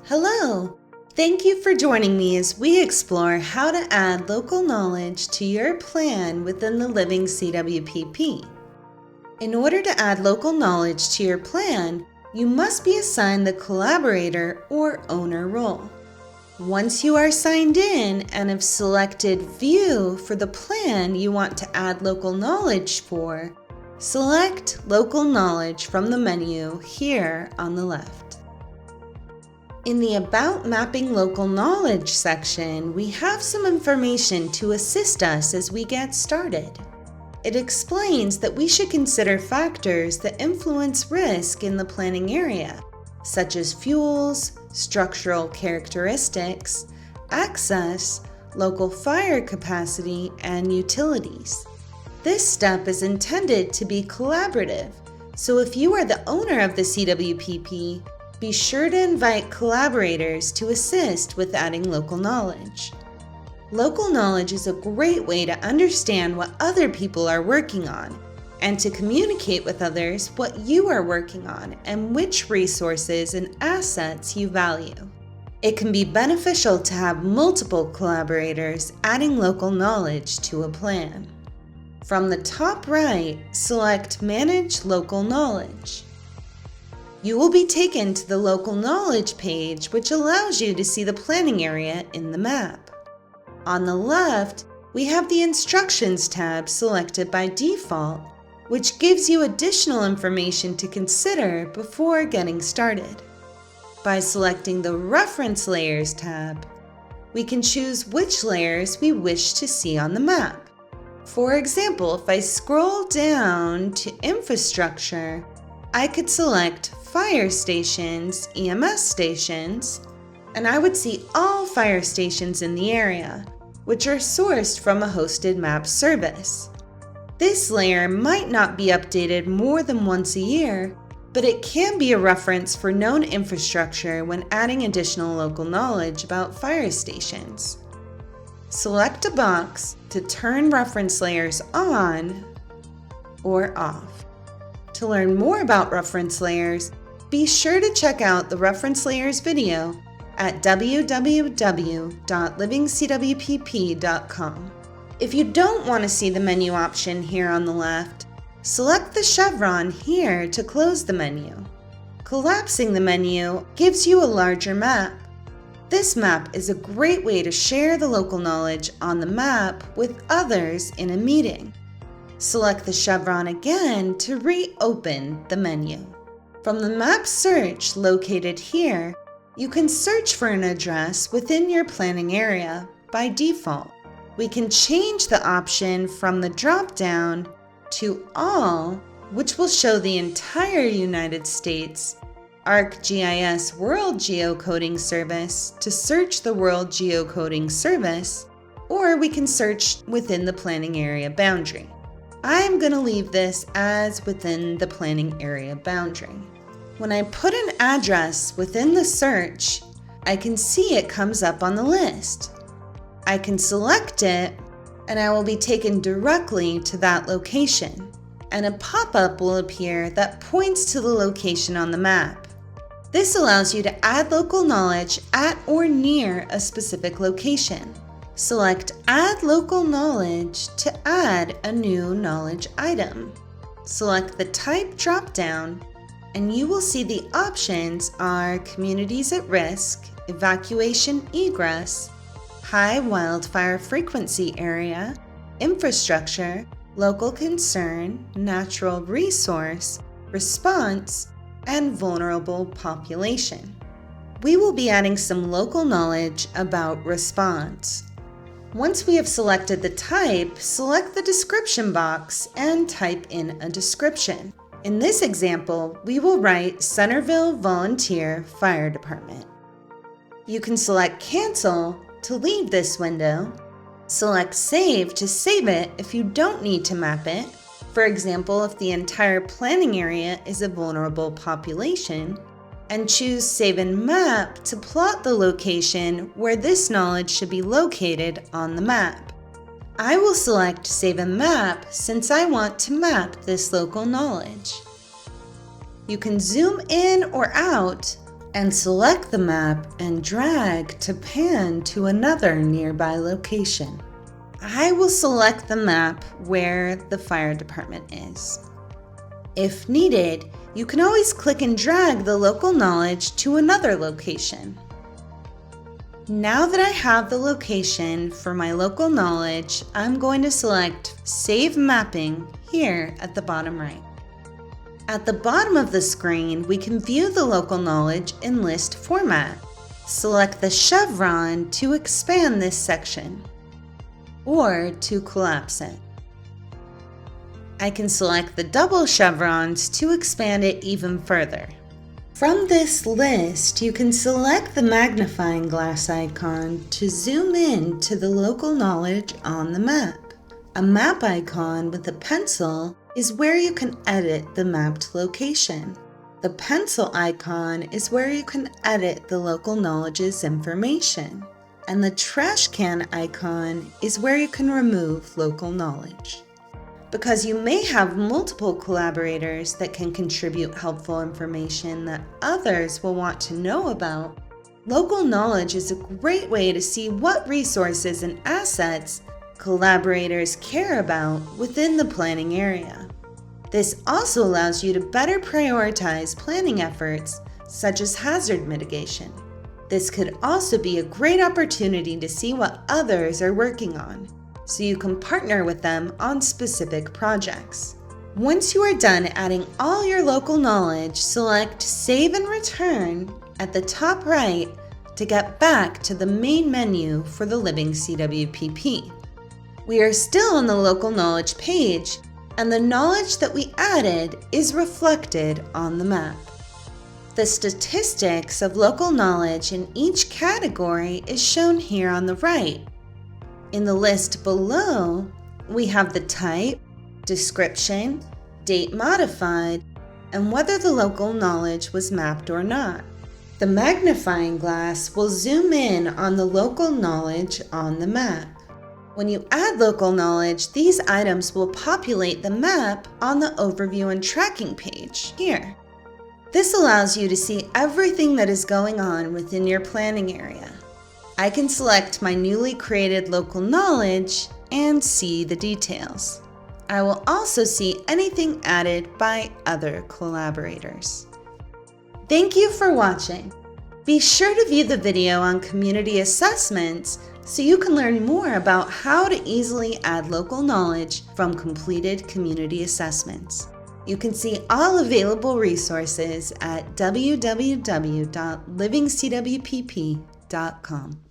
Hello! Thank you for joining me as we explore how to add local knowledge to your plan within the Living CWPP. In order to add local knowledge to your plan, you must be assigned the collaborator or owner role. Once you are signed in and have selected View for the plan you want to add local knowledge for, select Local Knowledge from the menu here on the left. In the About Mapping Local Knowledge section, we have some information to assist us as we get started. It explains that we should consider factors that influence risk in the planning area, such as fuels, structural characteristics, access, local fire capacity, and utilities. This step is intended to be collaborative, so if you are the owner of the CWPP, be sure to invite collaborators to assist with adding local knowledge. Local knowledge is a great way to understand what other people are working on and to communicate with others what you are working on and which resources and assets you value. It can be beneficial to have multiple collaborators adding local knowledge to a plan. From the top right, select Manage Local Knowledge. You will be taken to the Local Knowledge page, which allows you to see the planning area in the map. On the left, we have the Instructions tab selected by default, which gives you additional information to consider before getting started. By selecting the Reference Layers tab, we can choose which layers we wish to see on the map. For example, if I scroll down to Infrastructure, I could select Fire Stations, EMS stations, and I would see all fire stations in the area, which are sourced from a hosted map service. This layer might not be updated more than once a year, but it can be a reference for known infrastructure when adding additional local knowledge about fire stations. Select a box to turn reference layers on or off. To learn more about reference layers, be sure to check out the Reference Layers video at www.livingcwpp.com. If you don't want to see the menu option here on the left, select the chevron here to close the menu. Collapsing the menu gives you a larger map. This map is a great way to share the local knowledge on the map with others in a meeting. Select the chevron again to reopen the menu. From the map search located here, you can search for an address within your planning area by default. We can change the option from the drop-down to All, which will show the entire United States, ArcGIS World Geocoding Service to search the World Geocoding Service, or we can search within the planning area boundary. I'm going to leave this as within the planning area boundary. When I put an address within the search, I can see it comes up on the list. I can select it, and I will be taken directly to that location, and a pop-up will appear that points to the location on the map. This allows you to add local knowledge at or near a specific location. Select Add Local Knowledge to add a new knowledge item. Select the Type drop-down, and you will see the options are Communities at Risk, Evacuation Egress, High Wildfire Frequency Area, Infrastructure, Local Concern, Natural Resource, Response, and Vulnerable Population. We will be adding some local knowledge about response. Once we have selected the type, select the description box and type in a description. In this example, we will write Centerville Volunteer Fire Department. You can select Cancel to leave this window, select Save to save it if you don't need to map it. For example, if the entire planning area is a vulnerable population, and choose Save and Map to plot the location where this knowledge should be located on the map. I will select Save and Map since I want to map this local knowledge. You can zoom in or out and select the map and drag to pan to another nearby location. I will select the map where the fire department is. If needed, you can always click and drag the local knowledge to another location. Now that I have the location for my local knowledge, I'm going to select Save Mapping here at the bottom right. At the bottom of the screen, we can view the local knowledge in list format. Select the chevron to expand this section or to collapse it. I can select the double chevrons to expand it even further. From this list, you can select the magnifying glass icon to zoom in to the local knowledge on the map. A map icon with a pencil is where you can edit the mapped location. The pencil icon is where you can edit the local knowledge's information. And the trash can icon is where you can remove local knowledge. Because you may have multiple collaborators that can contribute helpful information that others will want to know about, local knowledge is a great way to see what resources and assets collaborators care about within the planning area. This also allows you to better prioritize planning efforts, such as hazard mitigation. This could also be a great opportunity to see what others are working on, so you can partner with them on specific projects. Once you are done adding all your local knowledge, select Save and Return at the top right to get back to the main menu for the Living CWPP. We are still on the local knowledge page, and the knowledge that we added is reflected on the map. The statistics of local knowledge in each category is shown here on the right. In the list below, we have the type, description, date modified, and whether the local knowledge was mapped or not. The magnifying glass will zoom in on the local knowledge on the map. When you add local knowledge, these items will populate the map on the overview and tracking page here. This allows you to see everything that is going on within your planning area. I can select my newly created local knowledge and see the details. I will also see anything added by other collaborators. Thank you for watching. Be sure to view the video on community assessments so you can learn more about how to easily add local knowledge from completed community assessments. You can see all available resources at www.livingcwpp.com.